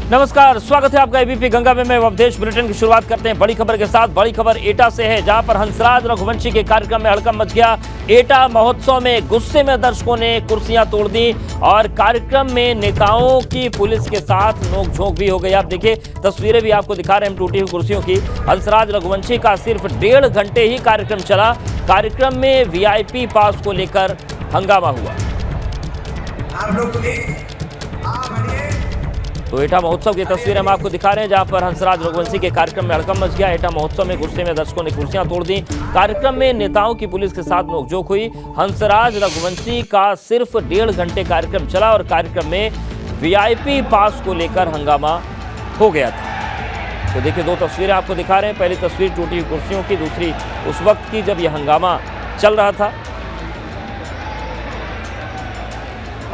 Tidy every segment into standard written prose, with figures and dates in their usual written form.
नमस्कार, स्वागत है आपका एबीपी गंगा में। मैं अवधेश। बुलेटिन की शुरुआत करते हैं बड़ी खबर के साथ। बड़ी खबर एटा से है, जहां पर हंसराज रघुवंशी के कार्यक्रम में हड़कंप मच गया। एटा महोत्सव में गुस्से में दर्शकों ने कुर्सियां तोड़ दी और कार्यक्रम में नेताओं की पुलिस के साथ नोकझोंक भी हो गई। आप देखिए, तस्वीरें भी आपको दिखा रहे हैं टूटी हुई कुर्सियों की। हंसराज रघुवंशी का सिर्फ 1.5 घंटे ही कार्यक्रम चला। कार्यक्रम में वीआईपी पास को लेकर हंगामा हुआ। तो एटा महोत्सव की तस्वीर हम आपको दिखा रहे हैं, जहां पर हंसराज रघुवंशी के कार्यक्रम में हड़कंप मच गया। एटा महोत्सव में गुस्से में दर्शकों ने कुर्सियां तोड़ दी। कार्यक्रम में नेताओं की पुलिस के साथ नोकझोंक हुई। हंसराज रघुवंशी का सिर्फ 1.5 घंटे कार्यक्रम चला और कार्यक्रम में वीआईपी पास को लेकर हंगामा हो गया था। तो देखिए, 2 तस्वीरें आपको दिखा रहे हैं। पहली तस्वीर टूटी हुई कुर्सियों की, दूसरी उस वक्त की जब यह हंगामा चल रहा था।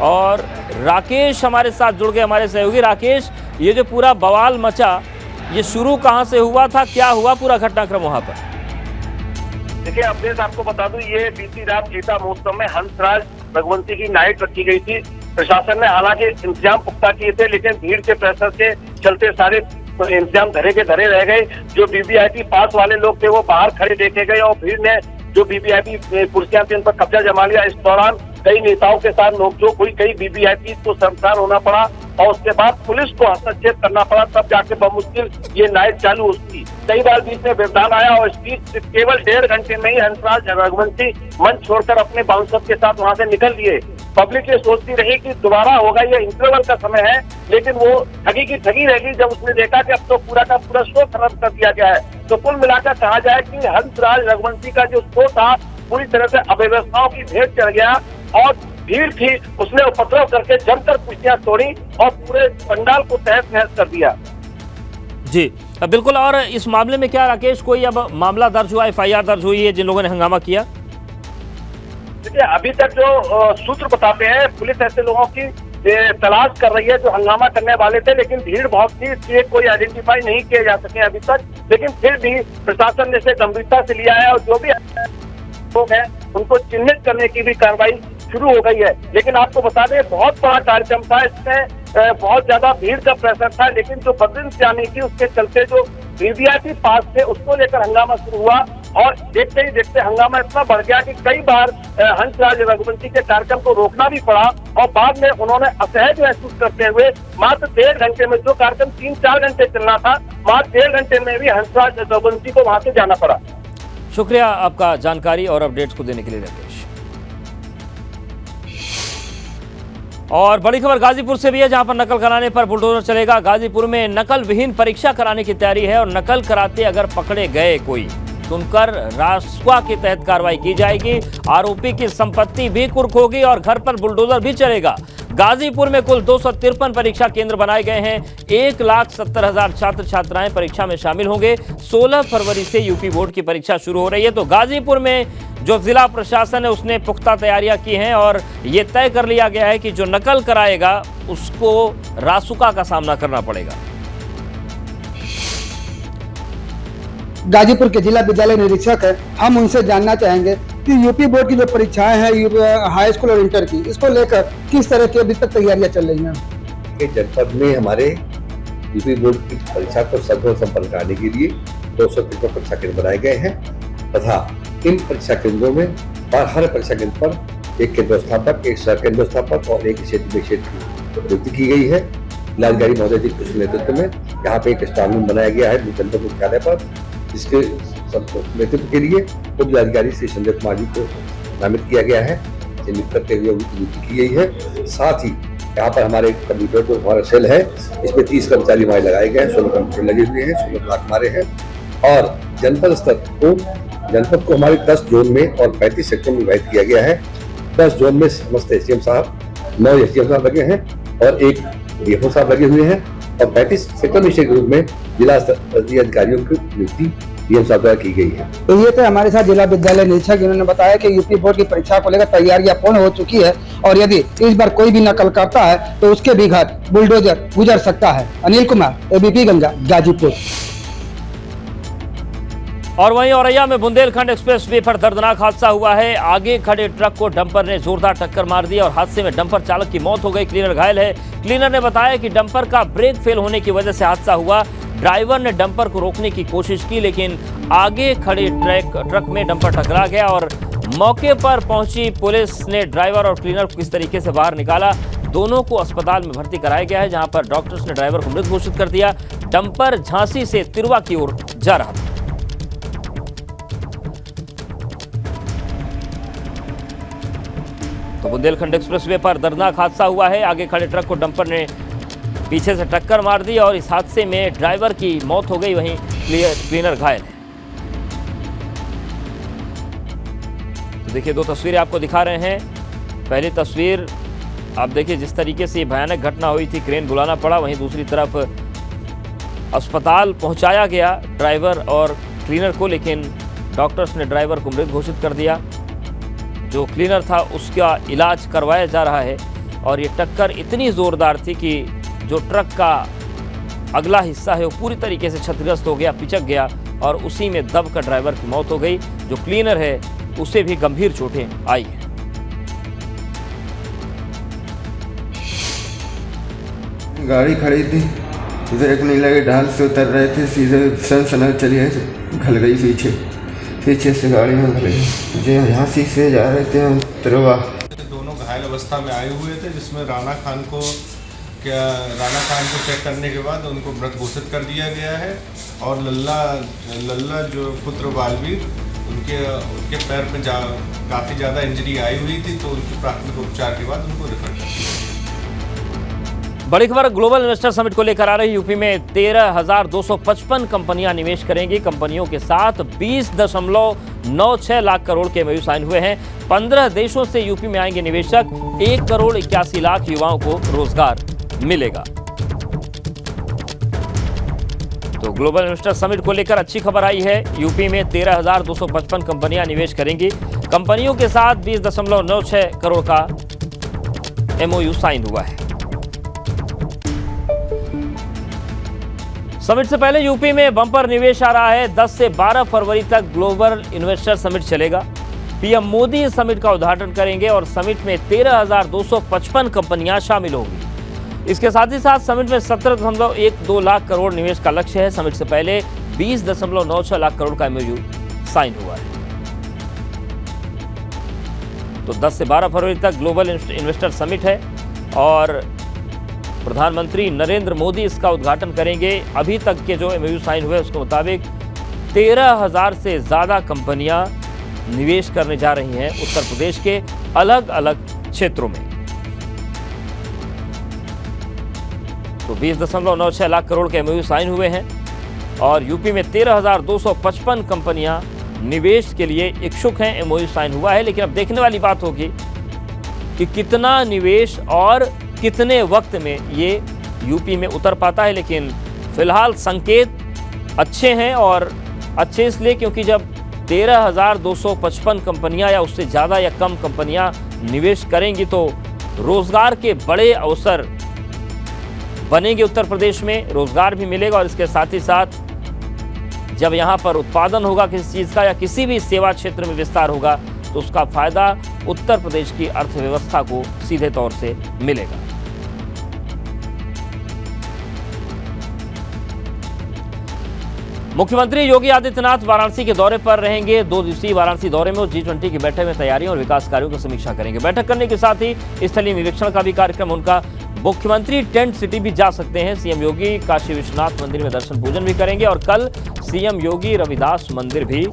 और राकेश हमारे साथ जुड़ गए, हमारे सहयोगी। राकेश, ये जो पूरा बवाल मचा, ये शुरू कहां से हुआ था, क्या हुआ पूरा घटनाक्रम वहां पर? देखिए, अपडेट आपको बता दूं, ये बीती रात एटा महोत्सव में हंसराज रघुवंशी की नाइट रखी गई थी। प्रशासन ने हालांकि इंतजाम पुख्ता किए थे, लेकिन भीड़ के प्रेशर के चलते सारे इंतजाम धरे के धरे रह गए। जो वीवीआईपी पास वाले लोग थे वो बाहर खड़े देखे गए और भीड़ ने जो वीवीआईपी कुर्सियां थी उन पर कब्जा जमा लिया। इस दौरान कई नेताओं के साथ नोकझोंक हुई, कई वीवीआईपी को शर्मसार होना पड़ा और उसके बाद पुलिस को हस्तक्षेप करना पड़ा। तब जाके बमुश्किल ये नाइट चालू हुई। कई बार बीच में व्यवधान आया और इस बीच केवल 1.5 घंटे में ही हंसराज रघुवंशी मंच छोड़कर अपने बाउंसर के साथ वहां से निकल दिए। पब्लिक ये सोचती रही कि दोबारा होगा, ये इंटरवल का समय है, लेकिन वो ठगी की ठगी रह गई जब उसने देखा कि अब तो पूरा का पूरा शो खत्म कर दिया गया है। तो कुल मिलाकर कहा जाए कि हंसराज रघुवंशी का जो शो था पूरी तरह से अव्यवस्थाओं की भेंट चढ़ गया और भीड़ थी, उसने उपद्रव करके जमकर कुर्सियां तोड़ी और पूरे पंडाल को तहस नहस कर दिया। जी बिल्कुल। और इस मामले में क्या राकेश, कोई अब मामला दर्ज हुआ, एफआईआर दर्ज हुई है जिन लोगों ने हंगामा किया? देखिए, अभी तक जो सूत्र बताते हैं, पुलिस ऐसे लोगों की तलाश कर रही है जो हंगामा करने वाले थे, लेकिन भीड़ बहुत थी, इसलिए कोई आइडेंटिफाई नहीं किए जा सके अभी तक। लेकिन फिर भी प्रशासन ने इसे गंभीरता से लिया है और जो भी लोग हैं उनको चिन्हित करने की भी कार्रवाई शुरू हो गई है। लेकिन आपको बता दें, बहुत बड़ा कार्यक्रम था, इसमें बहुत ज्यादा भीड़ का प्रेशर था, लेकिन जो बदरीन जाने की उसके चलते जो वीवीआईपी पास थे उसको लेकर हंगामा शुरू हुआ और देखते ही देखते हंगामा इतना बढ़ गया कि कई बार हंसराज रघुवंशी के कार्यक्रम को रोकना भी पड़ा और बाद में उन्होंने असहज महसूस करते हुए मात्र 1.5 घंटे में, जो कार्यक्रम 3-4 घंटे चलना था, मात्र 1.5 घंटे में भी हंसराज रघुवंशी को वहां से जाना पड़ा। शुक्रिया आपका जानकारी और अपडेट्स को देने के लिए राकेश। और बड़ी खबर गाजीपुर से भी है, जहां पर नकल कराने पर बुलडोजर चलेगा। गाजीपुर में नकल विहीन परीक्षा कराने की तैयारी है और नकल कराते अगर पकड़े गए कोई तो उन पर रासुका के तहत कार्रवाई की जाएगी। आरोपी की संपत्ति भी कुर्क होगी और घर पर बुलडोजर भी चलेगा। गाजीपुर में कुल 253 परीक्षा केंद्र बनाए गए हैं। 1,70,000 छात्र छात्राएं परीक्षा में शामिल होंगे। 16 फरवरी से यूपी बोर्ड की परीक्षा शुरू हो रही है। तो गाजीपुर में जो जिला प्रशासन है उसने पुख्ता तैयारियां की हैं और ये तय कर लिया गया है कि जो नकल कराएगा उसको रासुका का सामना करना पड़ेगा। गाजीपुर के जिला विद्यालय निरीक्षक है, हम उनसे जानना चाहेंगे कि यूपी बोर्ड की जो परीक्षाएं हैं हाई स्कूल और इंटर की, इसको लेकर किस तरह की अभी तक तैयारियां चल रही हैं? जनपद में हमारे यूपी बोर्ड की परीक्षा को सफल संपन्न कराने के लिए 253 परीक्षा केंद्र बनाए गए हैं तथा इन परीक्षा केंद्रों में हर परीक्षा केंद्र पर एक केंद्र स्थापक, एक सह केंद्र स्थापक और एक क्षेत्र की नियुक्ति की गई है। जिलाधिकारी महोदय जी के नेतृत्व में यहाँ पे एक स्टाफ रूम बनाया गया है जनपद मुख्यालय पर, जिसके नेतृत्व के लिए उप जिलाधिकारी श्री संजय कुमार जी को नामित किया गया है, चिन्हित करते हुए नियुक्ति की गई है। साथ ही यहाँ पर हमारे कंप्यूटर जो हमारा सेल है, इसमें 30 कर्मचारी हमारे लगाए गए हैं, 16 कंप्यूटर लगे हुए हैं, 16 ब्लॉक हमारे हैं और जनपद को हमारे 10 जोन में और 35 सेक्टर में विभाजित किया गया है। 10 जोन में समस्त एसडीएम साहब, 9 एसडीएम साहब लगे हैं और एक डीएफओ साहब लगे हुए हैं और 35 सेक्टर निश्चय ग्रुप में जिला स्तरीय अधिकारियों की नियुक्ति डीएम साहब द्वारा की गई है। तो ये तो हमारे साथ जिला विद्यालय निरीक्षक, इन्होंने बताया कि यूपी बोर्ड की परीक्षा को लेकर तैयारियां पूर्ण हो चुकी है और यदि इस बार कोई भी नकल करता है तो उसके भी घर बुलडोजर गुजर सकता है। अनिल कुमार, एबीपी गंगा, गाजीपुर। और वहीं औरैया में बुंदेलखंड एक्सप्रेसवे पर दर्दनाक हादसा हुआ है। आगे खड़े ट्रक को डंपर ने जोरदार टक्कर मार दी और हादसे में डंपर चालक की मौत हो गई। क्लीनर घायल है। क्लीनर ने बताया कि डंपर का ब्रेक फेल होने की वजह से हादसा हुआ। ड्राइवर ने डंपर को रोकने की कोशिश की, लेकिन आगे खड़े ट्रक में डंपर टकरा गया और मौके पर पहुंची पुलिस ने ड्राइवर और क्लीनर को किस तरीके से बाहर निकाला। दोनों को अस्पताल में भर्ती कराया गया है, जहां पर डॉक्टर्स ने ड्राइवर को मृत घोषित कर दिया। डंपर झांसी से तिरवा की ओर जा रहा था। तो बुंदेलखंड एक्सप्रेसवे पर दर्दनाक हादसा हुआ है। आगे खड़े ट्रक को डंपर ने पीछे से टक्कर मार दी और इस हादसे में ड्राइवर की मौत हो गई, वहीं क्लीनर घायल है। तो देखिए, दो तस्वीरें आपको दिखा रहे हैं। पहली तस्वीर आप देखिए, जिस तरीके से ये भयानक घटना हुई थी, क्रेन बुलाना पड़ा। वहीं दूसरी तरफ अस्पताल पहुंचाया गया ड्राइवर और क्लीनर को, लेकिन डॉक्टर्स ने ड्राइवर को मृत घोषित कर दिया। जो क्लीनर था उसका इलाज करवाया जा रहा है। और ये टक्कर इतनी ज़ोरदार थी कि जो ट्रक का अगला हिस्सा है वो पूरी तरीके से क्षतिग्रस्त हो गया, पिचक गया और उसी में दबकर ड्राइवर की मौत हो गई। जो क्लीनर है उसे भी गंभीर चोटें आई हैं। गाड़ी खड़ी थी, इधर एक नीला के ढाल से उतर रहे थे, सीधे सन चली है, घल गई पीछे से गाड़ी में घल गई। जो यहाँ से जा रहे थे तिरवा। दोनों घायल अवस्था में आए हुए थे, जिसमें राणा खान को चेक करने के बाद उनको मृत घोषित कर दिया गया है। और लल्ला जो पुत्र बालवीर, उनके पैर में काफ़ी ज़्यादा इंजरी आई हुई थी, तो उनकी प्राथमिक उपचार के बाद उनको रेफर कर दिया। बड़ी खबर ग्लोबल इन्वेस्टर समिट को लेकर आ रही। यूपी में 13,255 कंपनियां निवेश करेंगी। कंपनियों के साथ 20.96 लाख करोड़ के एमओयू साइन हुए हैं। 15 देशों से यूपी में आएंगे निवेशक। 1 करोड़ 81 लाख युवाओं को रोजगार मिलेगा। तो ग्लोबल इन्वेस्टर समिट को लेकर अच्छी खबर आई है। यूपी में 13,255 कंपनियां निवेश करेंगी। कंपनियों के साथ 20.96 करोड़ का एमओयू साइन हुआ है। समिट से पहले यूपी में बंपर निवेश आ रहा है। 10 से 12 फरवरी तक ग्लोबल इन्वेस्टर समिट चलेगा। पीएम मोदी इस समिट का उद्घाटन करेंगे और समिट में 13,255 कंपनियां शामिल होंगी। इसके साथ ही साथ समिट में 17.12 लाख करोड़ निवेश का लक्ष्य है। समिट से पहले 20.96 लाख करोड़ का एमओयू साइन हुआ है। तो 10 से 12 फरवरी तक ग्लोबल इन्वेस्टर समिट है और प्रधानमंत्री नरेंद्र मोदी इसका उद्घाटन करेंगे। अभी तक के जो एमओयू साइन हुए उसके मुताबिक 13,000 से ज़्यादा कंपनियां निवेश करने जा रही हैं उत्तर प्रदेश के अलग अलग क्षेत्रों में। तो 20.96 लाख करोड़ के एमओयू साइन हुए हैं और यूपी में 13,255 कंपनियां निवेश के लिए इच्छुक हैं। एमओयू साइन हुआ है, लेकिन अब देखने वाली बात होगी कि कितना निवेश और कितने वक्त में ये यूपी में उतर पाता है। लेकिन फिलहाल संकेत अच्छे हैं और अच्छे इसलिए क्योंकि जब 13,255 कंपनियां या उससे ज़्यादा या कम कंपनियां निवेश करेंगी तो रोजगार के बड़े अवसर बनेंगे। उत्तर प्रदेश में रोजगार भी मिलेगा और इसके साथ ही साथ जब यहाँ पर उत्पादन होगा किसी चीज़ का या किसी भी सेवा क्षेत्र में विस्तार होगा तो उसका फायदा उत्तर प्रदेश की अर्थव्यवस्था को सीधे तौर से मिलेगा। मुख्यमंत्री योगी आदित्यनाथ वाराणसी के दौरे पर रहेंगे। 2 दिवसीय वाराणसी दौरे में G20 की बैठक में तैयारियों और विकास कार्यों की समीक्षा करेंगे। बैठक करने के साथ ही स्थलीय निरीक्षण का भी कार्यक्रम उनका। मुख्यमंत्री टेंट सिटी भी जा सकते हैं। सीएम योगी काशी विश्वनाथ मंदिर में दर्शन पूजन भी करेंगे और कल सीएम योगी रविदास मंदिर भी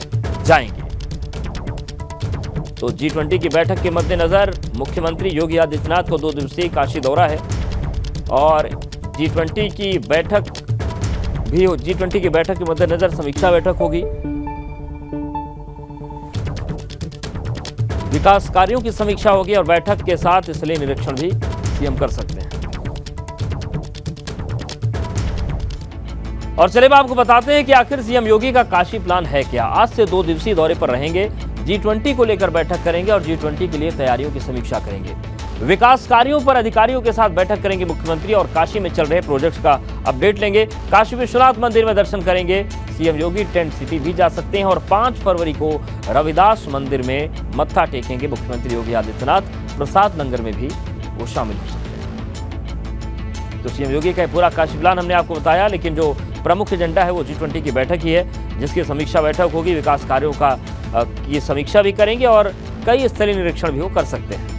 जाएंगे। तो G20 की बैठक के मद्देनजर मुख्यमंत्री योगी आदित्यनाथ को 2 दिवसीय काशी दौरा है और G20 की बैठक के मद्देनजर समीक्षा बैठक होगी। विकास कार्यों की समीक्षा होगी और बैठक के साथ स्थलीय निरीक्षण भी सीएम कर सकते हैं। और चलिए आपको बताते हैं कि आखिर सीएम योगी का काशी प्लान है क्या। आज से 2 दिवसीय दौरे पर रहेंगे। G20 को लेकर बैठक करेंगे और G20 के लिए तैयारियों की समीक्षा करेंगे। विकास कार्यों पर अधिकारियों के साथ बैठक करेंगे मुख्यमंत्री और काशी में चल रहे प्रोजेक्ट्स का अपडेट लेंगे। काशी विश्वनाथ मंदिर में दर्शन करेंगे। सीएम योगी टेंट सिटी भी जा सकते हैं और 5 फरवरी को रविदास मंदिर में मत्था टेकेंगे मुख्यमंत्री योगी आदित्यनाथ। प्रसाद लंगर में भी वो शामिल हो सकते हैं। तो सीएम योगी का पूरा काशी प्लान हमने आपको बताया, लेकिन जो प्रमुख एजेंडा है वो G20 की बैठक ही है, जिसकी समीक्षा बैठक होगी। विकास कार्यों का की समीक्षा भी करेंगे और कई स्थलीय निरीक्षण भी वो कर सकते हैं।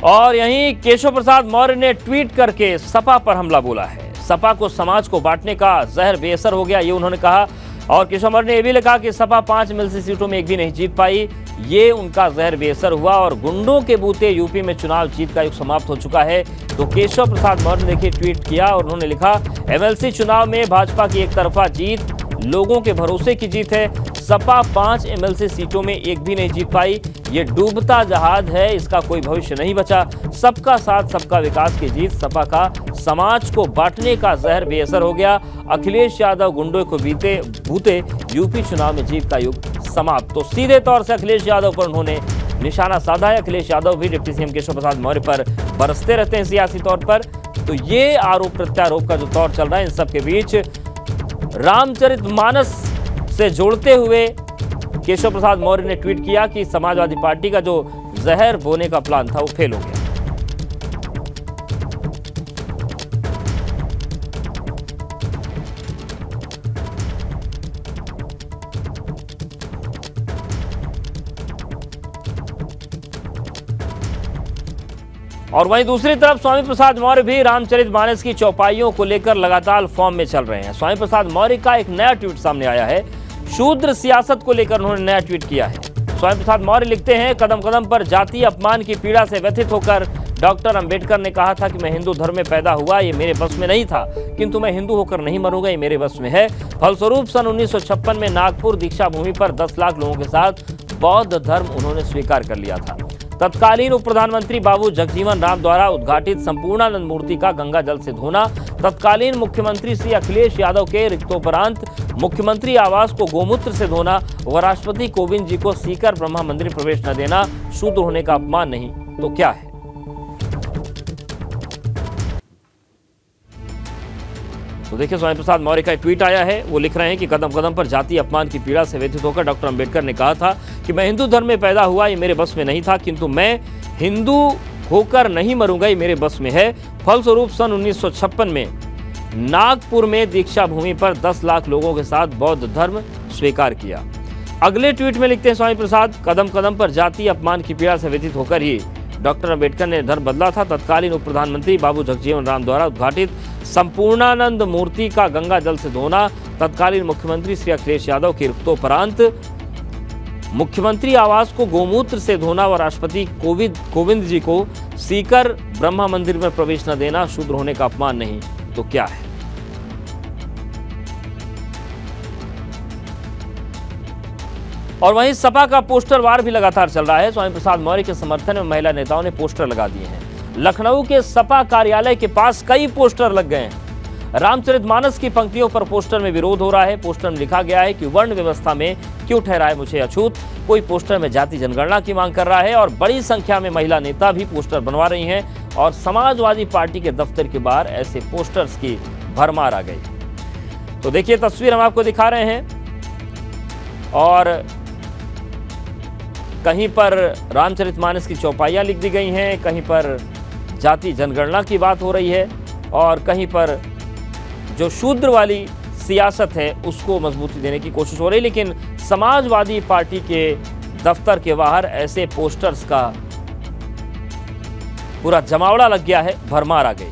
और यहीं केशव प्रसाद मौर्य ने ट्वीट करके सपा पर हमला बोला है। सपा को समाज को बांटने का जहर बेअसर हो गया, ये उन्होंने कहा। और केशव मौर्य ने यह भी लिखा कि सपा 5 एमएलसी सीटों में एक भी नहीं जीत पाई, ये उनका जहर बेअसर हुआ और गुंडों के बूते यूपी में चुनाव जीत का युग समाप्त हो चुका है। तो केशव प्रसाद मौर्य ने देखिए ट्वीट किया और उन्होंने लिखा, एमएलसी चुनाव में भाजपा की एक तरफा जीत लोगों के भरोसे की जीत है। सपा 5 एमएलसी सीटों में एक भी नहीं जीत पाई, ये डूबता जहाज है, इसका कोई भविष्य नहीं बचा। सबका साथ सबका विकास की जीत, सपा का समाज को बांटने का जहर बेअसर हो गया। अखिलेश यादव गुंडों को बूते यूपी चुनाव में जीत का युग समाप्त। तो सीधे तौर से अखिलेश यादव पर उन्होंने निशाना साधा है। अखिलेश यादव भी डिप्टी सीएम केशव प्रसाद मौर्य पर बरसते रहते हैं सियासी तौर पर। तो ये आरोप प्रत्यारोप का जो दौर चल रहा है, इन सबके बीच रामचरितमानस से जोड़ते हुए केशव प्रसाद मौर्य ने ट्वीट किया कि समाजवादी पार्टी का जो जहर बोने का प्लान था वो फेल हो गया। और वहीं दूसरी तरफ स्वामी प्रसाद मौर्य भी रामचरितमानस की चौपाइयों को लेकर लगातार फॉर्म में चल रहे हैं। स्वामी प्रसाद मौर्य का एक नया ट्वीट सामने आया है। शूद्र सियासत को लेकर उन्होंने नया ट्वीट किया है। स्वामी प्रसाद मौर्य लिखते हैं, कदम कदम पर जातीय अपमान की पीड़ा से व्यथित होकर डॉक्टर अंबेडकर ने कहा था कि मैं हिंदू धर्म में पैदा हुआ, ये मेरे बस में नहीं था, किंतु मैं हिंदू होकर नहीं मरूंगा, ये मेरे बस में है। फलस्वरूप सन 1956 में नागपुर दीक्षा भूमि पर 10 लाख लोगों के साथ बौद्ध धर्म उन्होंने स्वीकार कर लिया था। तत्कालीन उप प्रधानमंत्री बाबू जगजीवन राम द्वारा उद्घाटित संपूर्णानंद मूर्ति का गंगा जल से धोना, तत्कालीन मुख्यमंत्री श्री अखिलेश यादव के रिक्तोपरांत मुख्यमंत्री आवास को गोमूत्र से धोना व राष्ट्रपति कोविंद जी को सीकर ब्रह्मा मंदिर में प्रवेश न देना शूद्र होने का अपमान नहीं तो क्या है। तो देखिए स्वामी प्रसाद मौर्य का ट्वीट आया है। वो लिख रहे हैं कि कदम कदम पर जातीय अपमान की पीड़ा से व्यथित होकर डॉक्टर अंबेडकर ने कहा था कि मैं हिंदू धर्म में पैदा हुआ, ये मेरे बस में नहीं था, किंतु मैं हिंदू होकर नहीं मरूंगा, ये मेरे बस में है। फलस्वरूप सन 1956 में नागपुर में दीक्षा भूमि पर 10 लाख लोगों के साथ बौद्ध धर्म स्वीकार किया। अगले ट्वीट में लिखते हैं स्वामी प्रसाद, कदम कदम पर जातीय अपमान की पीड़ा से व्यथित होकर ही डॉक्टर अंबेडकर ने धर्म बदला था। तत्कालीन उप प्रधानमंत्री बाबू जगजीवन राम द्वारा उद्घाटित संपूर्णानंद मूर्ति का गंगा जल से धोना, तत्कालीन मुख्यमंत्री श्री अखिलेश यादव के रिक्तोपरांत मुख्यमंत्री आवास को गोमूत्र से धोना व राष्ट्रपति कोविंद जी को सीकर ब्रह्मा मंदिर में प्रवेश न देना शूद्र होने का अपमान नहीं तो क्या है। और वहीं सपा का पोस्टर वार भी लगातार चल रहा है। स्वामी प्रसाद मौर्य के समर्थन में महिला नेताओं ने पोस्टर लगा दिए हैं। लखनऊ के सपा कार्यालय के पास कई पोस्टर लग गए हैं। रामचरितमानस की पंक्तियों पर पोस्टर में विरोध हो रहा है। पोस्टर में लिखा गया है कि वर्ण व्यवस्था में क्यों ठहराए मुझे अछूत। कोई पोस्टर में जाति जनगणना की मांग कर रहा है और बड़ी संख्या में महिला नेता भी पोस्टर बनवा रही हैं और समाजवादी पार्टी के दफ्तर के बाहर ऐसे पोस्टर्स की भरमार आ गई। तो देखिए तस्वीर हम आपको दिखा रहे हैं और कहीं पर रामचरितमानस की चौपाइयाँ लिख दी गई हैं, कहीं पर जाति जनगणना की बात हो रही है और कहीं पर जो शूद्र वाली सियासत है उसको मजबूती देने की कोशिश हो रही है। लेकिन समाजवादी पार्टी के दफ्तर के बाहर ऐसे पोस्टर्स का पूरा जमावड़ा लग गया है, भरमार आ गई।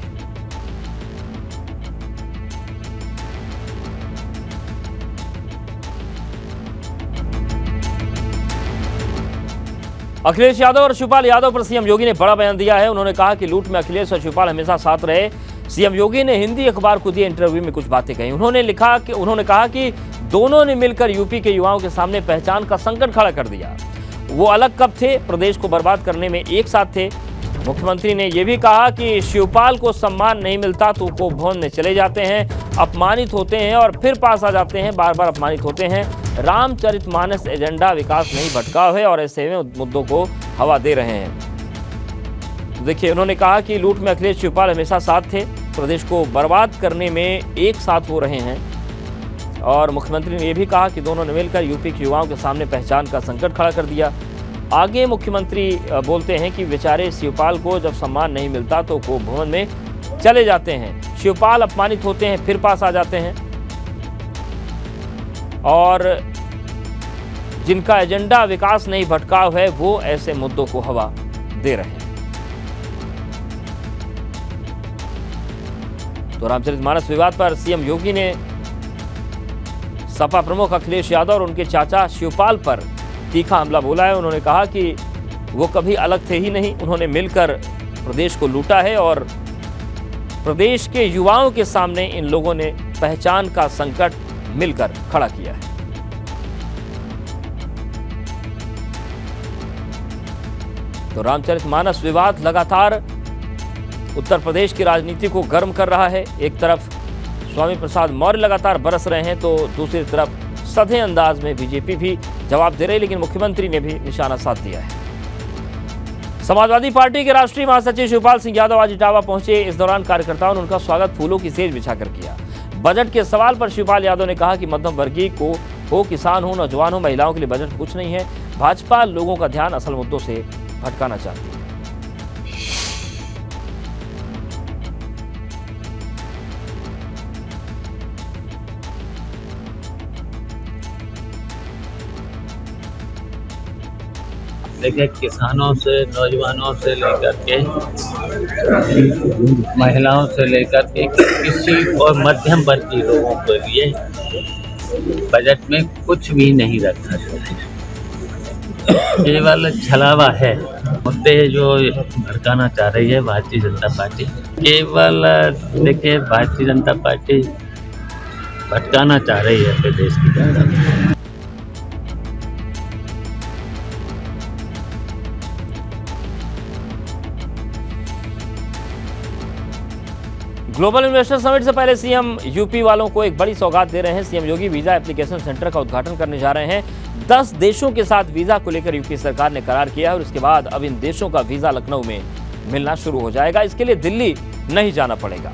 अखिलेश यादव और शिवपाल यादव पर सीएम योगी ने बड़ा बयान दिया है। उन्होंने कहा कि लूट में अखिलेश और शिवपाल हमेशा साथ रहे। सीएम योगी ने हिंदी अखबार को दिए इंटरव्यू में कुछ बातें कही। उन्होंने कहा कि दोनों ने मिलकर यूपी के युवाओं के सामने पहचान का संकट खड़ा कर दिया। वो अलग कब थे, प्रदेश को बर्बाद करने में एक साथ थे। मुख्यमंत्री ने यह भी कहा कि शिवपाल को सम्मान नहीं मिलता तो वो भवन में चले जाते हैं, अपमानित होते हैं और फिर पास आ जाते हैं, बार बार अपमानित होते हैं। रामचरितमानस एजेंडा विकास नहीं भटकाव है और ऐसे में मुद्दों को हवा दे रहे हैं। तो देखिए, उन्होंने कहा कि लूट में अखिलेश शिवपाल हमेशा साथ थे, प्रदेश को बर्बाद करने में एक साथ हो रहे हैं। और मुख्यमंत्री ने यह भी कहा कि दोनों ने मिलकर यूपी के युवाओं के सामने पहचान का संकट खड़ा कर दिया। आगे मुख्यमंत्री बोलते हैं कि बेचारे शिवपाल को जब सम्मान नहीं मिलता तो वो भवन में चले जाते हैं, शिवपाल अपमानित होते हैं फिर पास आ जाते हैं, और जिनका एजेंडा विकास नहीं भटकाव है वो ऐसे मुद्दों को हवा दे रहे हैं। तो रामचरितमानस विवाद पर सीएम योगी ने सपा प्रमुख अखिलेश यादव और उनके चाचा शिवपाल पर तीखा हमला बोला है। उन्होंने कहा कि वो कभी अलग थे ही नहीं, उन्होंने मिलकर प्रदेश को लूटा है और प्रदेश के युवाओं के सामने इन लोगों ने पहचान का संकट मिलकर खड़ा किया है। तो रामचरितमानस विवाद लगातार उत्तर प्रदेश की राजनीति को गर्म कर रहा है। एक तरफ स्वामी प्रसाद मौर्य लगातार बरस रहे हैं तो दूसरी तरफ सधे अंदाज में बीजेपी भी जवाब दे रही, लेकिन मुख्यमंत्री ने भी निशाना साध दिया है। समाजवादी पार्टी के राष्ट्रीय महासचिव शिवपाल सिंह यादव आज इटावा पहुंचे। इस दौरान कार्यकर्ताओं ने उनका स्वागत फूलों की सेज बिछाकर किया। बजट के सवाल पर शिवपाल यादव ने कहा कि मध्यम वर्गीय को हो, किसान हो, नौजवान हो, महिलाओं के लिए बजट कुछ नहीं है। भाजपा लोगों का ध्यान असल मुद्दों से भटकाना चाहती है। देखिए, किसानों से, नौजवानों से लेकर के महिलाओं से लेकर के किसी और मध्यम वर्ग के लोगों के लिए बजट में कुछ भी नहीं रखा गया। केवल छलावा है। मुद्दे जो भड़काना चाह रही है भारतीय जनता पार्टी, केवल देखिए भारतीय जनता पार्टी भटकाना चाह रही है अपने देश की जनता को। ग्लोबल इन्वेस्टर समिट से पहले सीएम यूपी वालों को एक बड़ी सौगात दे रहे हैं। सीएम योगी वीजा एप्लीकेशन सेंटर का उद्घाटन करने जा रहे हैं। 10 देशों के साथ वीजा को लेकर यूपी सरकार ने करार किया है और इसके बाद अब इन देशों का वीजा लखनऊ में मिलना शुरू हो जाएगा। इसके लिए दिल्ली नहीं जाना पड़ेगा।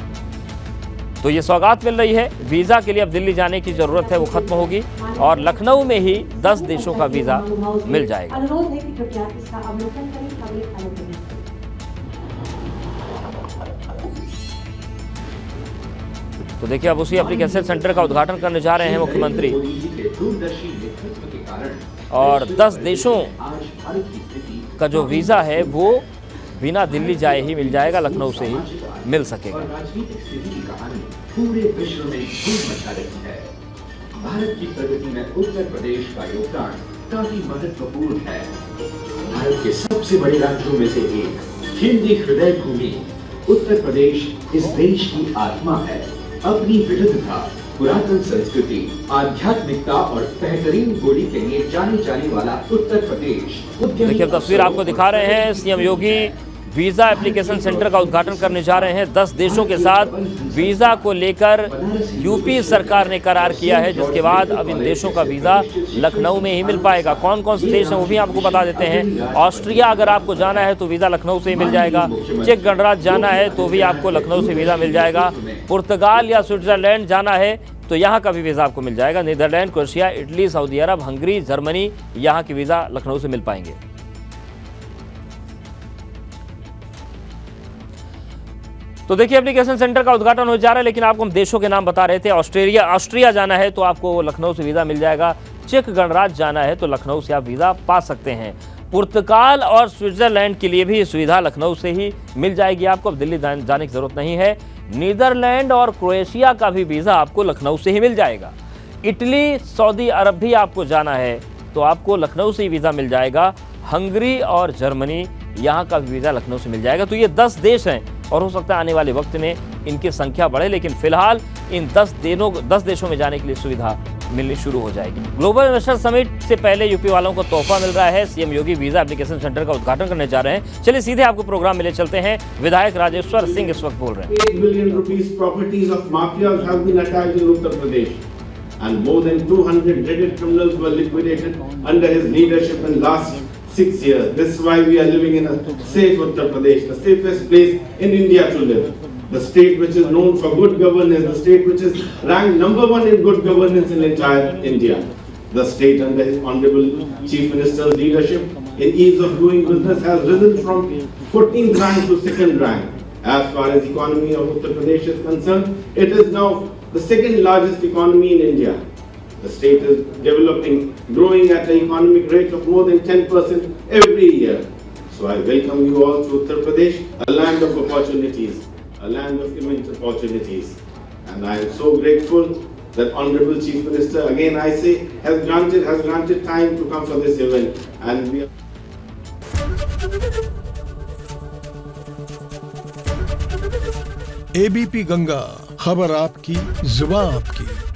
तो ये सौगात मिल रही है। वीजा के लिए अब दिल्ली जाने की जरूरत है, वो खत्म होगी और लखनऊ में ही 10 देशों का वीजा मिल जाएगा। तो देखिए, अब उसी एप्लीकेशन सेंटर का उद्घाटन करने जा रहे हैं मुख्यमंत्री और 10 देशों का जो वीजा है वो बिना दिल्ली जाए ही मिल जाएगा, लखनऊ से ही मिल सकेगा। पूरे विश्व में धूम मचा रही है। भारत की प्रगति में उत्तर प्रदेश का योगदान काफी महत्वपूर्ण है। भारत के सबसे बड़े राज्यों में से एक, हिंदी हृदय भूमि उत्तर प्रदेश इस देश की आत्मा है। अपनी विविधता, पुरातन संस्कृति, आध्यात्मिकता और बेहतरीन बोली के लिए जाने वाला उत्तर प्रदेश। देखिए, तस्वीर आपको दिखा रहे हैं। सीएम योगी वीजा एप्लीकेशन सेंटर का उद्घाटन करने जा रहे हैं। 10 देशों के साथ वीजा को लेकर यूपी सरकार ने करार किया है, जिसके बाद अब इन देशों का वीजा लखनऊ में ही मिल पाएगा। कौन कौन से देश हैं वो भी आपको बता देते हैं। ऑस्ट्रिया अगर आपको जाना है तो वीजा लखनऊ से ही मिल जाएगा। चेक गणराज्य जाना है तो भी आपको लखनऊ से वीजा मिल जाएगा। पुर्तगाल या स्विट्जरलैंड जाना है तो यहाँ का भी वीजा आपको मिल जाएगा। नीदरलैंड, क्रोएशिया, इटली, सऊदी अरब, हंगरी, जर्मनी, यहाँ के वीजा लखनऊ से मिल पाएंगे। तो देखिए, एप्लीकेशन सेंटर का उद्घाटन हो जा रहा है, लेकिन आपको हम देशों के नाम बता रहे थे। ऑस्ट्रिया जाना है तो आपको लखनऊ से वीजा मिल जाएगा। चेक गणराज्य जाना है तो लखनऊ से आप वीजा पा सकते हैं। पुर्तगाल और स्विट्जरलैंड के लिए भी सुविधा लखनऊ से ही मिल जाएगी आपको, अब दिल्ली जाने की जरूरत नहीं है। नीदरलैंड और क्रोएशिया का भी वीजा आपको लखनऊ से ही मिल जाएगा। इटली, सऊदी अरब भी आपको जाना है तो आपको लखनऊ से ही वीजा मिल जाएगा। हंगरी और जर्मनी, यहाँ का भी वीजा लखनऊ से मिल जाएगा। तो ये 10 देश हैं और हो सकता है आने वाले वक्त में इनकी संख्या बढ़े, लेकिन फिलहाल इन 10 देशों में जाने के लिए सुविधा मिलनी शुरू हो जाएगी। ग्लोबल इन्वेस्टर समिट से पहले यूपी वालों को तोहफा मिल रहा है। सीएम योगी वीजा एप्लीकेशन सेंटर का उद्घाटन करने जा रहे हैं। चलिए सीधे आपको प्रोग्राम में ले चलते हैं। विधायक राजेश्वर सिंह इस वक्त बोल रहे हैं। 8 million rupees properties of mafias have been attacked in Uttar Pradesh. and more than 200 dreaded criminals were liquidated under his leadership in last 6 years. This is why we are living in a safe Uttar Pradesh, the safest place in India to live. The state which is known for good governance, the state which is ranked #1 in good governance in entire India. The state under his Honorable Chief Minister's leadership in ease of doing business has risen from 14th rank to 2nd rank. As far as economy of Uttar Pradesh is concerned, it is now the 2nd largest economy in India. The state is developing, growing at an economic rate of more than 10% every year. So I welcome you all to Uttar Pradesh, a land of opportunities, a land of immense opportunities. And I am so grateful that Honorable Chief Minister, again I say, has granted time to come for this event. And we are ABP Ganga, खबर आपकी, जुबान आपकी।